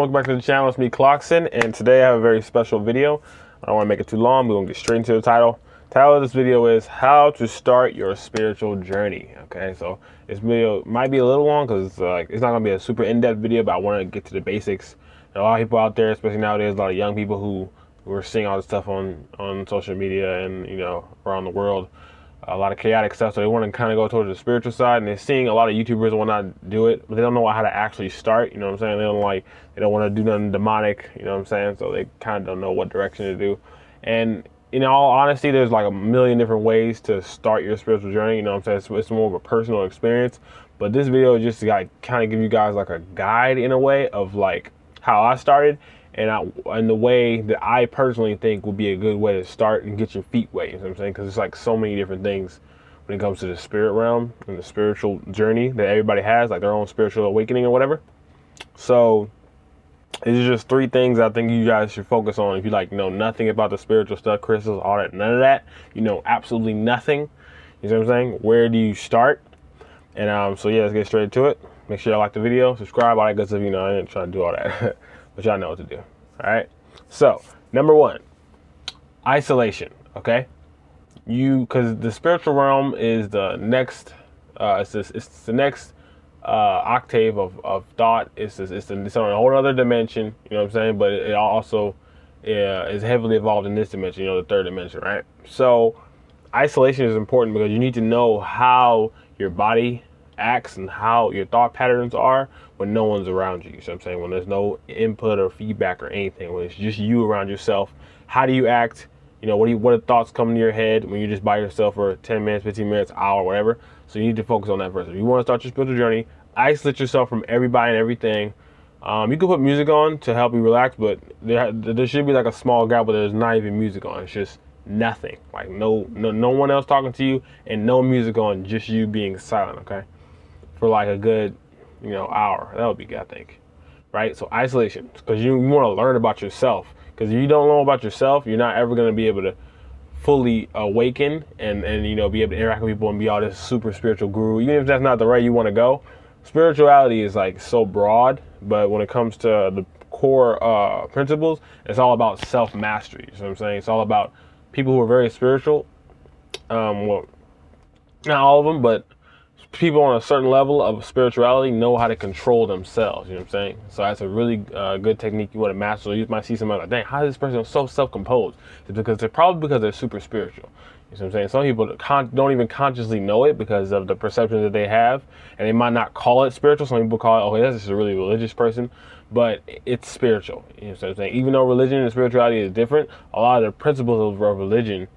welcome back to the channel. It's me, Clarkson, and today I have a very special video. I don't want to make it too long. We're going to get straight into the title. The title of this video is How to Start Your Spiritual Journey. Okay, so this video might be a little long because it's not going to be a super in-depth video, but I want to get to the basics. There are a lot of people out there, especially nowadays, a lot of young people who are seeing all this stuff on social media and, you know, around the world. A lot of chaotic stuff, so they want to kind of go towards the spiritual side, and they're seeing a lot of YouTubers and whatnot do it, but they don't know how to actually start. You know what I'm saying? They don't want to do nothing demonic. You know what I'm saying? So they kind of don't know what direction to do. And in all honesty, there's like a million different ways to start your spiritual journey. You know what I'm saying? It's more of a personal experience. But this video is just to kind of give you guys like a guide in a way of like how I started. And the way that I personally think would be a good way to start and get your feet wet, you know what I'm saying? Because it's like so many different things when it comes to the spirit realm and the spiritual journey that everybody has, like their own spiritual awakening or whatever. So these are just 3 things I think you guys should focus on if you know nothing about the spiritual stuff, crystals, all that, none of that. You know absolutely nothing. You know what I'm saying? Where do you start? And so yeah, let's get straight into it. Make sure y'all like the video, subscribe, all that good stuff. You know, I didn't try to do all that. But y'all know what to do. All right. So number 1, isolation. Okay. Because the spiritual realm is the next. It's the next octave of thought. It's on a whole other dimension. You know what I'm saying? But it also is heavily involved in this dimension. You know, the 3rd dimension, right? So isolation is important because you need to know how your body acts and how your thought patterns are when no one's around you. You know what I'm saying? When there's no input or feedback or anything, when it's just you around yourself. How do you act? You know, what are thoughts coming to your head when you're just by yourself for 10 minutes, 15 minutes, hour, whatever? So you need to focus on that first. If you want to start your spiritual journey, isolate yourself from everybody and everything. You can put music on to help you relax, but there should be like a small gap where there's not even music on. It's just nothing. Like no one else talking to you and no music on, just you being silent, okay? For like a good, hour. That would be good, I think. Right? So isolation, because you want to learn about yourself. Because if you don't know about yourself, you're not ever going to be able to fully awaken and be able to interact with people and be all this super spiritual guru. Even if that's not the way you want to go, spirituality is like so broad. But when it comes to the core principles, it's all about self-mastery. You know what I'm saying? It's all about people who are very spiritual. Well, not all of them, but people on a certain level of spirituality know how to control themselves. You know what I'm saying? So that's a really good technique you want to master. So you might see somebody like, dang, how is this person so self-composed? It's because they're super spiritual. You know what I'm saying? Some people don't even consciously know it because of the perception that they have, and they might not call it spiritual. Some people call it, okay, that's just a really religious person, but it's spiritual. You know what I'm saying? Even though religion and spirituality is different, a lot of the principles of religion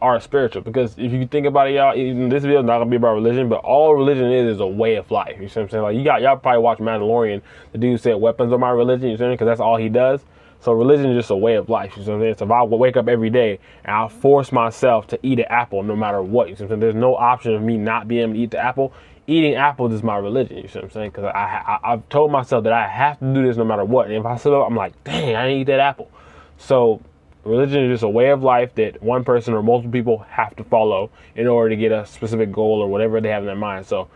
are spiritual. Because if you think about it, y'all, even this video is not gonna be about religion, but all religion is a way of life. You see what I'm saying? Like y'all probably watch Mandalorian. The dude said weapons are my religion. You see what I mean? Because that's all he does. So religion is just a way of life. You see what I'm saying? So if I wake up every day and I'll force myself to eat an apple no matter what, you see what I'm saying? There's no option of me not being able to eat the apple. Eating apples is my religion. You see what I'm saying? Because I've told myself that I have to do this no matter what. And if I sit up, I'm like, dang, I didn't eat that apple. So religion is just a way of life that one person or multiple people have to follow in order to get a specific goal or whatever they have in their mind. So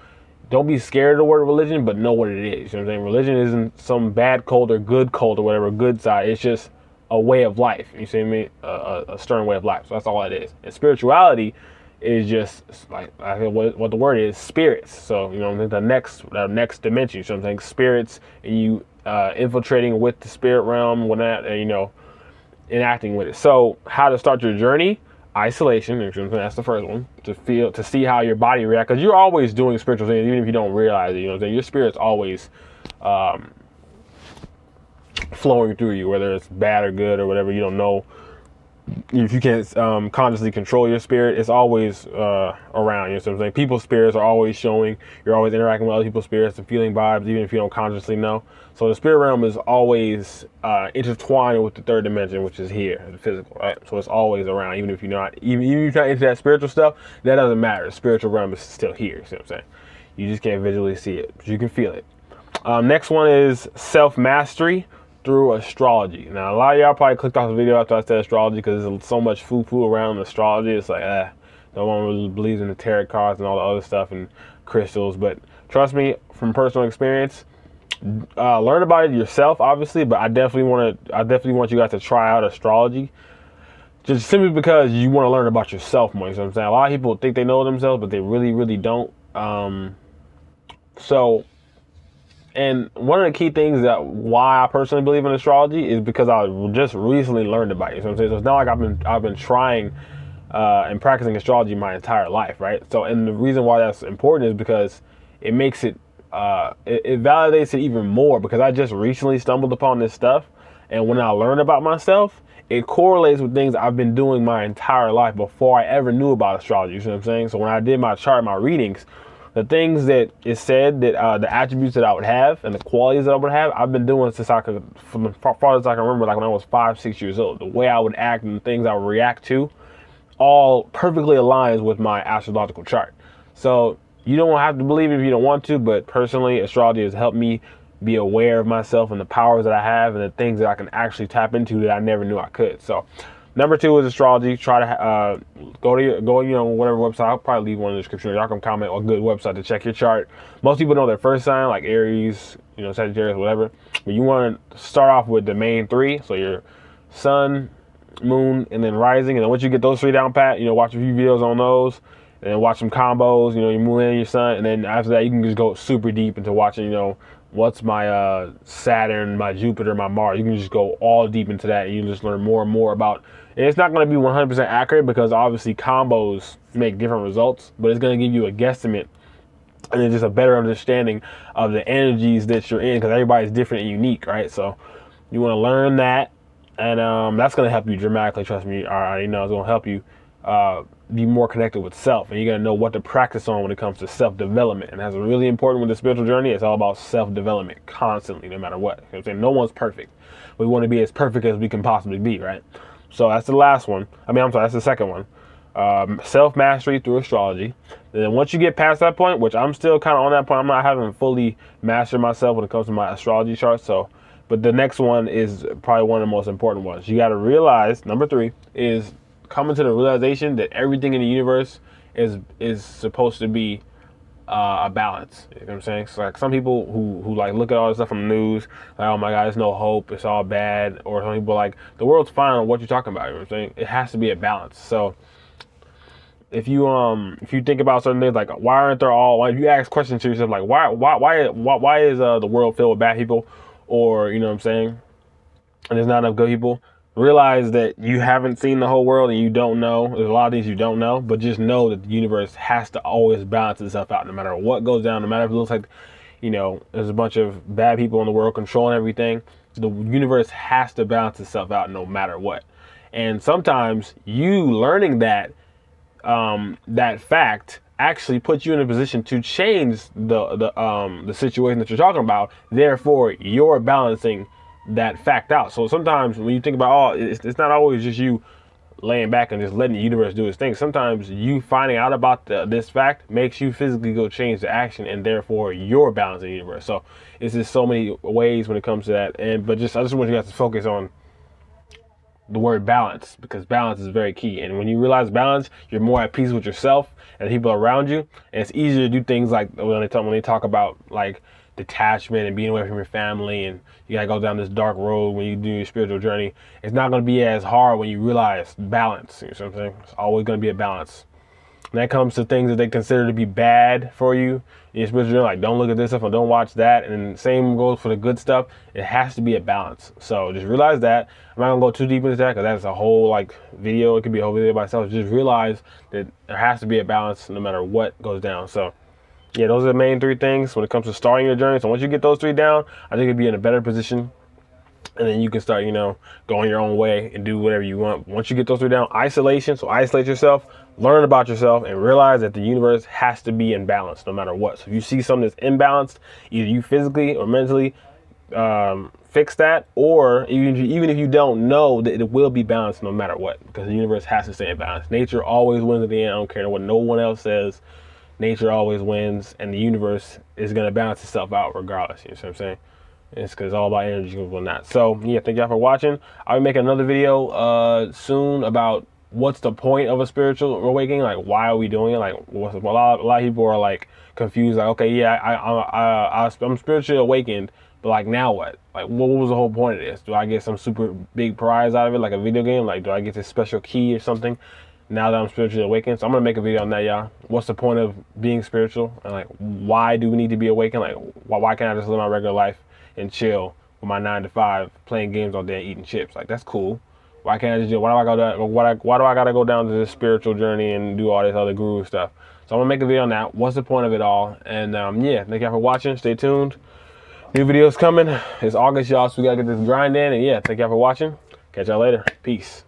don't be scared of the word religion, but know what it is. You know what I'm saying? Religion isn't some bad cult or good cult or whatever, good side. It's just a way of life. You see what I mean? A stern way of life. So that's all it is. And spirituality is just like what the word is, spirits. So, the next dimension. So I'm saying spirits, and you infiltrating with the spirit realm, whatnot, and enacting with it. So how to start your journey? Isolation. That's the first one. To see how your body reacts, because you're always doing spiritual things, even if you don't realize it. You know what I'm saying? Your spirit's always flowing through you, whether it's bad or good or whatever. You don't know. If you can't consciously control your spirit, it's always around. You know what I'm saying? People's spirits are always showing. You're always interacting with other people's spirits and feeling vibes, even if you don't consciously know. So the spirit realm is always intertwined with the 3rd dimension, which is here, the physical, right? So it's always around, even if you're not into that spiritual stuff. That doesn't matter. The spiritual realm is still here. You see what I'm saying? You just can't visually see it, but you can feel it. Next one is self-mastery through astrology. Now, a lot of y'all probably clicked off the video after I said astrology because there's so much foo-foo around astrology. It's like, no one really believes in the tarot cards and all the other stuff and crystals. But trust me, from personal experience, Learn about it yourself, obviously, but I definitely want you guys to try out astrology, just simply because you want to learn about yourself more. You know what I'm saying? A lot of people think they know themselves, but they really, really don't. So, and one of the key things that why I personally believe in astrology is because I just recently learned about it. You know what I'm saying? So it's not like I've been trying and practicing astrology my entire life, right? So, and the reason why that's important is because it makes it it validates it even more, because I just recently stumbled upon this stuff, and when I learn about myself, it correlates with things I've been doing my entire life before I ever knew about astrology. You know what I'm saying? So when I did my chart, my readings, the things that it said that the attributes that I would have and the qualities that I would have, I've been doing since from as far as I can remember, like when I was 5-6 years old. The way I would act and the things I would react to all perfectly aligns with my astrological chart. So you don't have to believe it if you don't want to, but personally, astrology has helped me be aware of myself and the powers that I have and the things that I can actually tap into that I never knew I could. So number 2 is astrology. Try to go whatever website. I'll probably leave one in the description. Y'all can comment on a good website to check your chart. Most people know their first sign, like Aries, Sagittarius, whatever. But you want to start off with the main 3. So your sun, moon, and then rising. And then once you get those 3 down pat, watch a few videos on those. And then watch some combos, your moon and your sun. And then after that, you can just go super deep into watching, what's my Saturn, my Jupiter, my Mars. You can just go all deep into that, and you just learn more and more about. And it's not going to be 100% accurate, because obviously combos make different results, but it's going to give you a guesstimate and then just a better understanding of the energies that you're in, because everybody's different and unique, right? So you want to learn that, and that's going to help you dramatically. Trust me, I already know it's going to help you be more connected with self, and you're going to know what to practice on when it comes to self-development. And that's really important with the spiritual journey. It's all about self-development constantly, no matter what. You know what I'm saying? No one's perfect. We want to be as perfect as we can possibly be, right? So that's the last one. That's the second one. Self-mastery through astrology. And then once you get past that point, which I'm still kind of on that point, I'm not having fully mastered myself when it comes to my astrology chart. But the next one is probably one of the most important ones. You got to realize, number 3, is coming to the realization that everything in the universe is supposed to be a balance. You know what I'm saying? So like some people who like look at all this stuff from the news, like, oh my God, there's no hope, it's all bad. Or some people like, the world's fine on what you're talking about. You know what I'm saying? It has to be a balance. So if you think about certain things, like if you ask questions to yourself, like why is the world filled with bad people, or you know what I'm saying, and there's not enough good people, realize that you haven't seen the whole world and you don't know. There's a lot of things you don't know, but just know that the universe has to always balance itself out, no matter what goes down, no matter if it looks like, there's a bunch of bad people in the world controlling everything. The universe has to balance itself out no matter what. And sometimes you learning that fact actually puts you in a position to change the situation that you're talking about. Therefore, you're balancing that fact out. So sometimes when you think about, it's not always just you laying back and just letting the universe do its thing. Sometimes you finding out about this fact makes you physically go change the action, and therefore you're balancing the universe. So it's just so many ways when it comes to that. I just want you guys to focus on the word balance, because balance is very key. And when you realize balance, you're more at peace with yourself and people around you, and it's easier to do things like when they talk about like detachment and being away from your family, and you gotta go down this dark road when you do your spiritual journey. It's not gonna be as hard when you realize balance. You know what I'm saying? It's always gonna be a balance. When that comes to things that they consider to be bad for you in your spiritual journey, like don't look at this stuff or don't watch that, and same goes for the good stuff. It has to be a balance. So just realize that. I'm not gonna go too deep into that, because that's a whole video. It could be a whole video by itself. Just realize that there has to be a balance no matter what goes down. So yeah, those are the main 3 things when it comes to starting your journey. So once you get those 3 down, I think you'll be in a better position. And then you can start, going your own way and do whatever you want. Once you get those 3 down, isolation. So isolate yourself, learn about yourself, and realize that the universe has to be in balance no matter what. So if you see something that's imbalanced, either you physically or mentally fix that, or even if you don't know, that it will be balanced no matter what, because the universe has to stay in balance. Nature always wins at the end. I don't care what no one else says. Nature always wins, and the universe is going to balance itself out regardless. You know what I'm saying? It's because it's all about energy and whatnot. So yeah, thank y'all for watching. I'll be making another video soon about what's the point of a spiritual awakening? Like, why are we doing it? Like, a lot of people are like confused. Like, okay, yeah, I'm spiritually awakened, but like, now what? Like, what was the whole point of this? Do I get some super big prize out of it, like a video game? Like, do I get this special key or something now that I'm spiritually awakened? So I'm gonna make a video on that, y'all. What's the point of being spiritual? And like, why do we need to be awakened? Like, why can't I just live my regular life and chill with my 9 to 5, playing games all day and eating chips? Like, that's cool. Why can't I just do? Why do I gotta go down to this spiritual journey and do all this other guru stuff? So I'm gonna make a video on that. What's the point of it all? And yeah, thank y'all for watching. Stay tuned. New videos coming. It's August, y'all, so we gotta get this grind in. And yeah, thank y'all for watching. Catch y'all later. Peace.